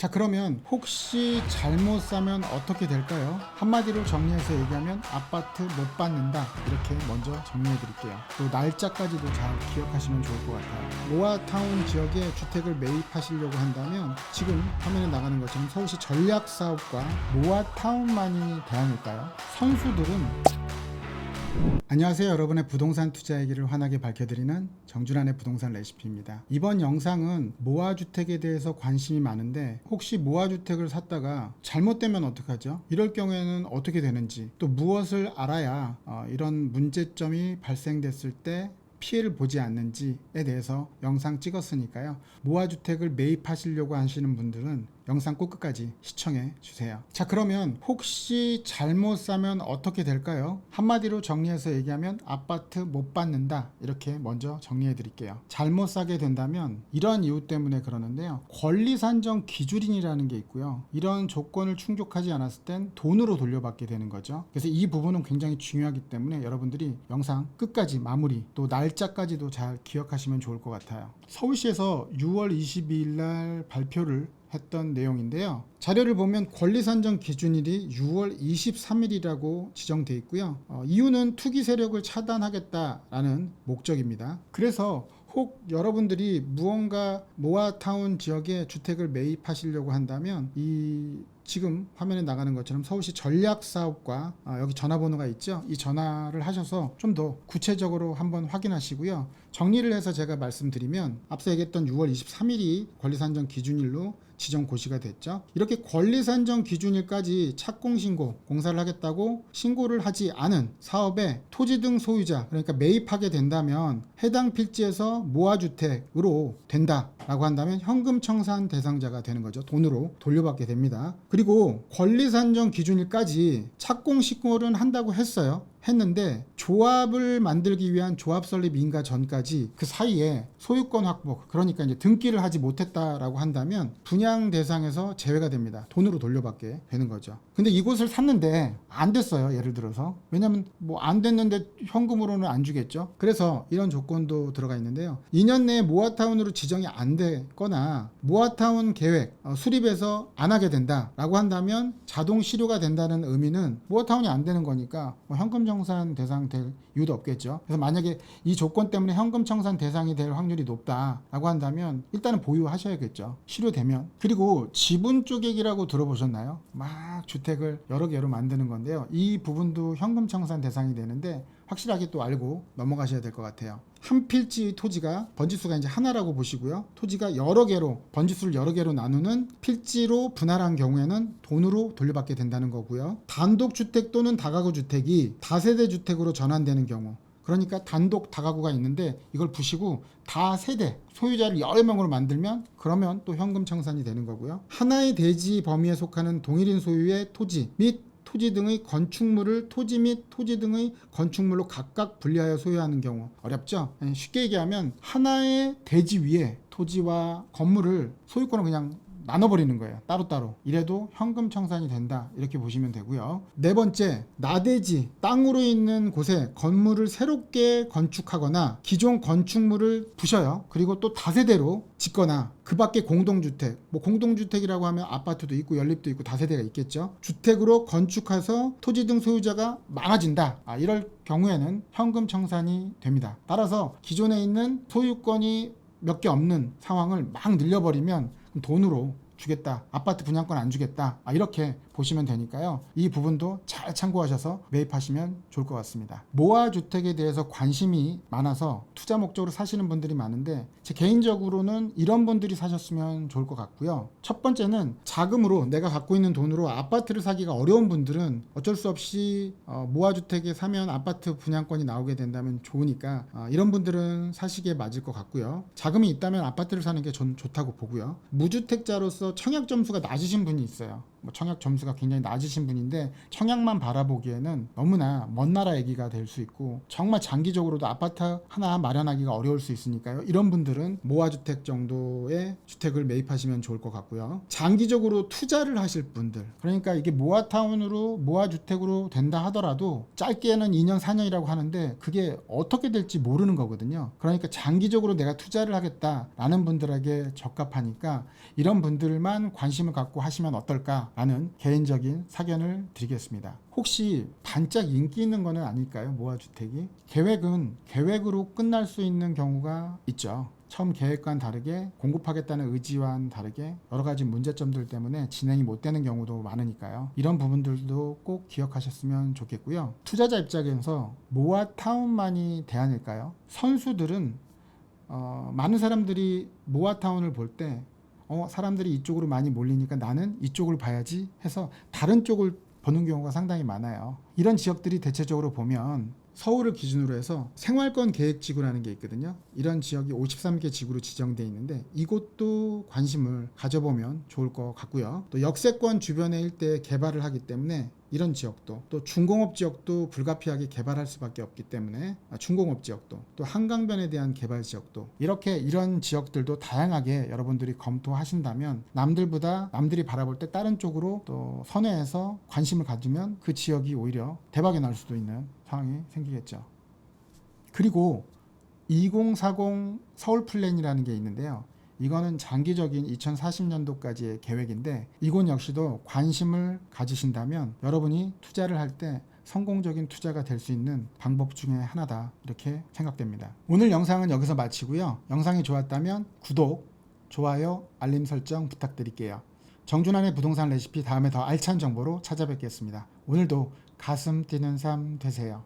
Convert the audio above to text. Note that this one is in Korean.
자, 그러면 혹시 잘못 사면 어떻게 될까요? 한마디로 정리해서 얘기하면 아파트 못 받는다, 이렇게 먼저 정리해 드릴게요. 또 날짜까지도 잘 기억하시면 좋을 것 같아요. 모아타운 지역에 주택을 매입하시려고 한다면 지금 화면에 나가는 것처럼 서울시 전략사업과 모아타운만이 대안일까요? 선수들은 안녕하세요. 여러분의 부동산 투자 얘기를 환하게 밝혀드리는 정준환의 부동산 레시피입니다. 이번 영상은 모아주택에 대해서 관심이 많은데 혹시 모아주택을 샀다가 잘못되면 어떡하죠? 이럴 경우에는 어떻게 되는지, 또 무엇을 알아야 이런 문제점이 발생됐을 때 피해를 보지 않는지에 대해서 영상 찍었으니까요. 모아주택을 매입하시려고 하시는 분들은 영상 꼭 끝까지 시청해 주세요. 자, 그러면 혹시 잘못 사면 어떻게 될까요? 한마디로 정리해서 얘기하면 아파트 못 받는다, 이렇게 먼저 정리해 드릴게요. 잘못 사게 된다면 이러한 이유 때문에 그러는데요. 권리 산정 기준이라는 게 있고요. 이런 조건을 충족하지 않았을 땐 돈으로 돌려받게 되는 거죠. 그래서 이 부분은 굉장히 중요하기 때문에 여러분들이 영상 끝까지 마무리, 또 날짜까지도 잘 기억하시면 좋을 것 같아요. 서울시에서 6월 22일 날 발표를 했던 내용인데요. 자료를 보면 권리 산정 기준일이 6월 23일이라고 지정되어 있고요. 이유는 투기 세력을 차단하겠다라는 목적입니다. 그래서 혹 여러분들이 무언가 모아타운 지역에 주택을 매입하시려고 한다면 지금 화면에 나가는 것처럼 서울시 전략사업과 여기 전화번호가 있죠. 이 전화를 하셔서 좀 더 구체적으로 한번 확인하시고요. 정리를 해서 제가 말씀드리면 앞서 얘기했던 6월 23일이 권리산정 기준일로 지정 고시가 됐죠. 이렇게 권리산정 기준일까지 착공신고, 공사를 하겠다고 신고를 하지 않은 사업에 토지 등 소유자, 그러니까 매입하게 된다면 해당 필지에서 모아주택으로 된다라고 한다면 현금청산 대상자가 되는 거죠. 돈으로 돌려받게 됩니다. 그리고 권리산정 기준일까지 착공신고는 한다고 했는데 조합을 만들기 위한 조합 설립 인가 전까지 그 사이에 소유권 확보, 그러니까 이제 등기를 하지 못했다라고 한다면 분양 대상에서 제외가 됩니다. 돈으로 돌려받게 되는 거죠. 근데 이곳을 샀는데 안 됐어요. 예를 들어서. 왜냐면 뭐 안 됐는데 현금으로는 안 주겠죠. 그래서 이런 조건도 들어가 있는데요. 2년 내에 모아타운으로 지정이 안 됐거나 모아타운 계획 수립해서 안 하게 된다라고 한다면 자동 실효가 된다는 의미는 모아타운이 안 되는 거니까 뭐 현금 청산 대상 될 이유도 없겠죠. 그래서 만약에 이 조건 때문에 현금 청산 대상이 될 확률이 높다라고 한다면 일단은 보유하셔야겠죠. 실효되면. 그리고 지분 쪼개기라고 들어보셨나요? 막 주택을 여러 개로 만드는 건데요. 이 부분도 현금 청산 대상이 되는데 확실하게 또 알고 넘어가셔야 될 것 같아요. 한 필지 토지가 번지수가 이제 하나라고 보시고요. 토지가 여러 개로, 번지수를 여러 개로 나누는 필지로 분할한 경우에는 돈으로 돌려받게 된다는 거고요. 단독주택 또는 다가구 주택이 다세대 주택으로 전환되는 경우, 그러니까 단독 다가구가 있는데 이걸 부시고 다세대 소유자를 여러 명으로 만들면 그러면 또 현금 청산이 되는 거고요. 하나의 대지 범위에 속하는 동일인 소유의 토지 및 토지 등의 건축물을 토지 및 토지 등의 건축물로 각각 분리하여 소유하는 경우. 어렵죠? 쉽게 얘기하면 하나의 대지 위에 토지와 건물을 소유권을 그냥 나눠버리는 거예요. 따로따로. 이래도 현금 청산이 된다, 이렇게 보시면 되고요. 네 번째, 나대지, 땅으로 있는 곳에 건물을 새롭게 건축하거나 기존 건축물을 부셔요. 그리고 또 다세대로 짓거나 그 밖에 공동주택, 뭐 공동주택이라고 하면 아파트도 있고 연립도 있고 다세대가 있겠죠. 주택으로 건축해서 토지 등 소유자가 많아진다, 이럴 경우에는 현금 청산이 됩니다. 따라서 기존에 있는 소유권이 몇 개 없는 상황을 막 늘려버리면 돈으로 주겠다, 아파트 분양권 안 주겠다, 이렇게 보시면 되니까요. 이 부분도 잘 참고하셔서 매입하시면 좋을 것 같습니다. 모아주택에 대해서 관심이 많아서 투자 목적으로 사시는 분들이 많은데 제 개인적으로는 이런 분들이 사셨으면 좋을 것 같고요. 첫 번째는 자금으로, 내가 갖고 있는 돈으로 아파트를 사기가 어려운 분들은 어쩔 수 없이 모아주택에 사면 아파트 분양권이 나오게 된다면 좋으니까 이런 분들은 사시기에 맞을 것 같고요. 자금이 있다면 아파트를 사는 게 전 좋다고 보고요. 무주택자로서 청약 점수가 낮으신 분이 있어요. 뭐 청약 점수가 가치가 굉장히 낮으신 분인데 청약만 바라보기에는 너무나 먼 나라 얘기가 될 수 있고 정말 장기적으로도 아파트 하나 마련하기가 어려울 수 있으니까요. 이런 분들은 모아주택 정도의 주택을 매입하시면 좋을 것 같고요. 장기적으로 투자를 하실 분들, 그러니까 이게 모아타운으로 모아주택으로 된다 하더라도 짧게는 2년 4년이라고 하는데 그게 어떻게 될지 모르는 거거든요. 그러니까 장기적으로 내가 투자를 하겠다라는 분들에게 적합하니까 이런 분들만 관심을 갖고 하시면 어떨까라는 개인적인 사견을 드리겠습니다. 혹시 반짝 인기 있는 거는 아닐까요? 모아주택이? 계획은 계획으로 끝날 수 있는 경우가 있죠. 처음 계획과는 다르게 공급하겠다는 의지와는 다르게 여러 가지 문제점들 때문에 진행이 못 되는 경우도 많으니까요. 이런 부분들도 꼭 기억하셨으면 좋겠고요. 투자자 입장에서 모아타운만이 대안일까요? 선수들은 많은 사람들이 모아타운을 볼 때 사람들이 이쪽으로 많이 몰리니까 나는 이쪽을 봐야지 해서 다른 쪽을 보는 경우가 상당히 많아요. 이런 지역들이 대체적으로 보면 서울을 기준으로 해서 생활권 계획지구라는 게 있거든요. 이런 지역이 53개 지구로 지정되어 있는데 이곳도 관심을 가져보면 좋을 것 같고요. 또 역세권 주변의 일대에 개발을 하기 때문에 이런 지역도, 또 중공업 지역도 불가피하게 개발할 수밖에 없기 때문에 중공업 지역도, 또 한강변에 대한 개발 지역도, 이렇게 이런 지역들도 다양하게 여러분들이 검토하신다면 남들이 바라볼 때 다른 쪽으로 또 선회해서 관심을 가지면 그 지역이 오히려 대박이 날 수도 있는 상황이 생기겠죠. 그리고 2040 서울 플랜이라는 게 있는데요. 이거는 장기적인 2040년도까지의 계획인데 이곳 역시도 관심을 가지신다면 여러분이 투자를 할 때 성공적인 투자가 될 수 있는 방법 중에 하나다, 이렇게 생각됩니다. 오늘 영상은 여기서 마치고요. 영상이 좋았다면 구독, 좋아요, 알림 설정 부탁드릴게요. 정준환의 부동산 레시피, 다음에 더 알찬 정보로 찾아뵙겠습니다. 오늘도 가슴 뛰는 삶 되세요.